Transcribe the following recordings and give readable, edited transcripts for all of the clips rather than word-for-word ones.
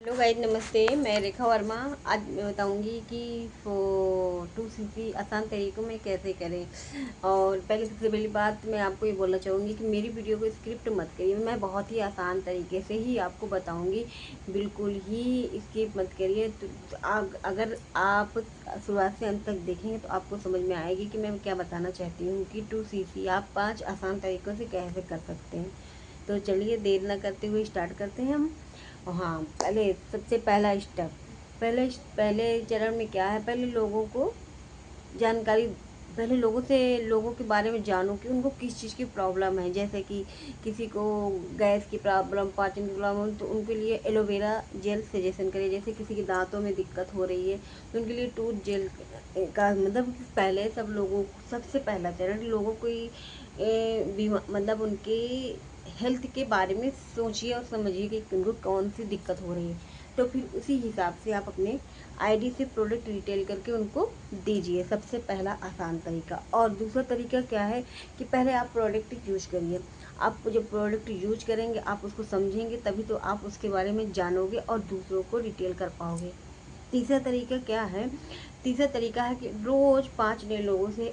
Hello guys, नमस्ते। मैं रेखा वर्मा। आज मैं बताऊंगी कि 2CC आसान तरीकों में कैसे करें। और पहले सबसे पहली बात मैं आपको ये बोलना चाहूँगी कि मेरी वीडियो को स्क्रिप्ट मत करिए। मैं बहुत ही आसान तरीके से ही आपको बताऊंगी, बिल्कुल ही स्किप मत करिए। तो अगर आप शुरुआत से अंत तक देखेंगे तो आपको समझ में आएगी कि मैं क्या बताना चाहती हूँ कि 2CC आप 5 आसान तरीक़ों से कैसे कर सकते हैं। तो चलिए देर ना करते हुए स्टार्ट करते हैं हम। हाँ, पहले सबसे पहला स्टेप, पहले चरण में क्या है, पहले लोगों को जानकारी, पहले लोगों के बारे में जानो कि उनको किस चीज़ की प्रॉब्लम है। जैसे कि किसी को गैस की प्रॉब्लम, पाचन की प्रॉब्लम, तो उनके लिए एलोवेरा जेल सजेशन करिए। जैसे किसी के दांतों में दिक्कत हो रही है तो उनके लिए टूथ जेल का मतलब पहले सबसे पहला चरण लोगों को मतलब उनके हेल्थ के बारे में सोचिए और समझिए कि उनको कौन सी दिक्कत हो रही है। तो फिर उसी हिसाब से आप अपने आईडी से प्रोडक्ट रिटेल करके उनको दीजिए। सबसे पहला आसान तरीका। और दूसरा तरीका क्या है कि पहले आप प्रोडक्ट यूज करिए। आप जब प्रोडक्ट यूज करेंगे, आप उसको समझेंगे, तभी तो आप उसके बारे में जानोगे और दूसरों को रिटेल कर पाओगे। तीसरा तरीका क्या है? तीसरा तरीका है कि रोज़ 5 नए लोगों से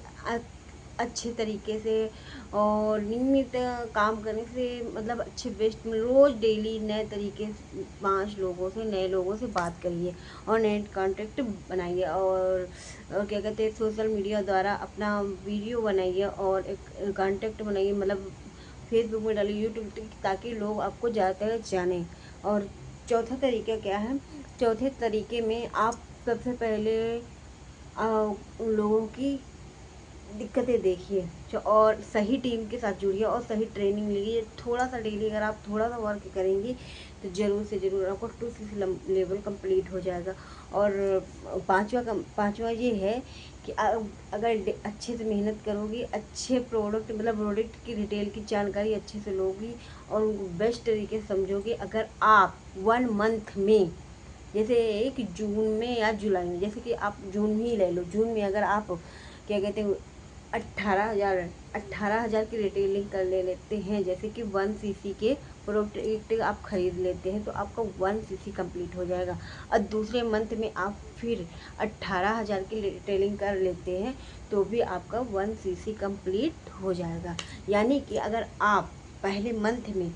अच्छे तरीके से और नियमित काम करने से, मतलब अच्छे बेस्ट में रोज़ डेली नए तरीके से 5 लोगों से, नए लोगों से बात करिए और नए कॉन्टेक्ट बनाइए। और क्या कहते हैं, सोशल मीडिया द्वारा अपना वीडियो बनाइए और एक कॉन्टेक्ट बनाइए, मतलब फेसबुक में डालिए, यूट्यूब, ताकि लोग आपको ज़्यादातर जानें। और चौथा तरीका क्या है? चौथे तरीके में आप सबसे पहले उन लोगों की दिक्कतें देखिए और सही टीम के साथ जुड़िए और सही ट्रेनिंग लीजिए। थोड़ा सा डेली अगर आप थोड़ा सा वर्क करेंगे तो ज़रूर से ज़रूर आपको 2CC लेवल कंप्लीट हो जाएगा। और पांचवा ये है कि अगर अच्छे से मेहनत करोगी, अच्छे प्रोडक्ट, मतलब प्रोडक्ट की रिटेल की जानकारी अच्छे से लोगी और उनको बेस्ट तरीके से समझोगे। अगर आप 1 मंथ में, जैसे एक जून में या जुलाई में, जैसे कि आप जून ही ले लो, जून में अगर आप क्या कहते हैं 18,000 की रिटेलिंग कर लेते हैं, जैसे कि 1CC के प्रोडक्ट आप खरीद लेते हैं, तो आपका 1CC कंप्लीट हो जाएगा। और दूसरे मंथ में आप फिर 18,000 की रिटेलिंग कर लेते हैं तो भी आपका 1CC कंप्लीट हो जाएगा। यानी कि अगर आप पहले मंथ में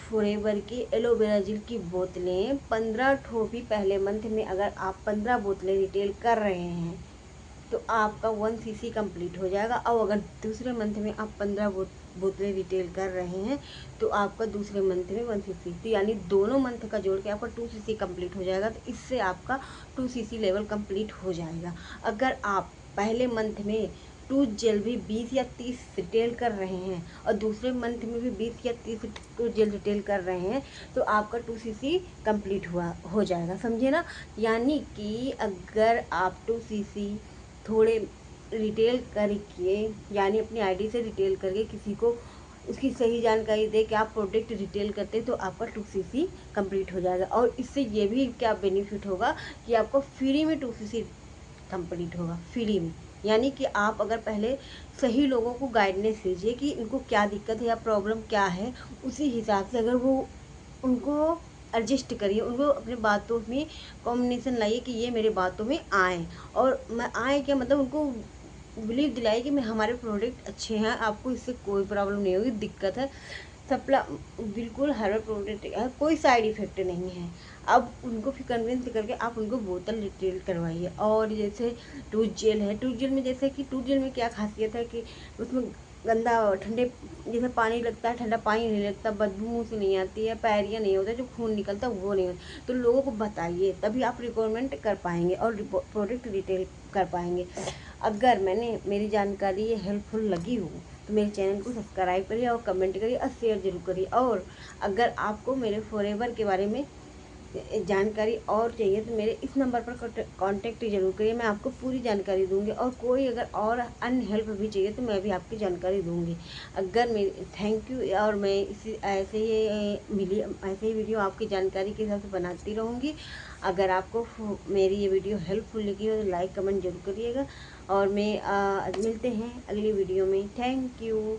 फॉरएवर की एलोवेरा जेल की बोतलें 15 ठो भी, पहले मंथ में अगर आप 15 बोतलें रिटेल कर रहे हैं तो आपका 1CC कंप्लीट हो जाएगा। और अगर दूसरे मंथ में आप 15 बोतलें रिटेल कर रहे हैं तो आपका दूसरे मंथ में 1CC, तो यानी दोनों मंथ का जोड़ के आपका 2CC कंप्लीट हो जाएगा। तो इससे आपका 2CC लेवल कंप्लीट हो जाएगा। अगर आप पहले मंथ में टूथ जेल भी 20 या 30 रिटेल कर रहे हैं और दूसरे मंथ में भी 20 या 30 टूथ जेल रिटेल कर रहे हैं तो आपका 2CC कंप्लीट हो जाएगा। समझे ना? यानी कि अगर आप 2CC थोड़े रिटेल करके, यानी अपनी आईडी से रिटेल करके किसी को उसकी सही जानकारी दे कि आप प्रोडक्ट रिटेल करते हैं, तो आपका 2CC कंप्लीट हो जाएगा। और इससे ये भी क्या बेनिफिट होगा कि आपको फ्री में 2CC कंप्लीट होगा, फ्री में। यानी कि आप अगर पहले सही लोगों को गाइडेंस दीजिए कि इनको क्या दिक्कत है या प्रॉब्लम क्या है, उसी हिसाब से अगर वो उनको एडजस्ट करिए, उनको अपने बातों में कॉम्बिनेशन लाइए कि ये मेरे बातों में आए। और मैं आए क्या मतलब, उनको बिलीव दिलाइए कि मैं, हमारे प्रोडक्ट अच्छे हैं, आपको इससे कोई प्रॉब्लम नहीं होगी, दिक्कत है सप्ला, बिल्कुल हर्बल प्रोडक्ट है, कोई साइड इफ़ेक्ट नहीं है। अब उनको फिर कन्विंस करके आप उनको बोतल रिटेल करवाइए। और जैसे टूथ जेल है, टूथ जेल में जैसे कि टूथ जेल में क्या खासियत है कि उसमें गंदा ठंडे, जैसे पानी लगता है, ठंडा पानी नहीं लगता, बदबू मुँह से नहीं आती है, पायरिया नहीं होता, जो खून निकलता है वो नहीं होता। तो लोगों को बताइए, तभी आप रिकमेंड कर पाएंगे और प्रोडक्ट रिटेल कर पाएंगे। अगर मेरी जानकारी ये हेल्पफुल लगी हो तो मेरे चैनल को सब्सक्राइब करिए और कमेंट करिए और शेयर जरूर करिए। और अगर आपको मेरे फॉरएवर के बारे में जानकारी और चाहिए तो मेरे इस नंबर पर कांटेक्ट जरूर करिए, मैं आपको पूरी जानकारी दूंगी। और कोई अगर और अन्य हेल्प भी चाहिए तो मैं भी आपकी जानकारी दूंगी। अगर मेरी थैंक यू। और मैं इसी ऐसे ही वीडियो आपकी जानकारी के हिसाब से बनाती रहूँगी। अगर आपको मेरी ये वीडियो हेल्पफुल लगी हो तो लाइक कमेंट जरूर करिएगा। और मिलते हैं अगली वीडियो में। Thank you.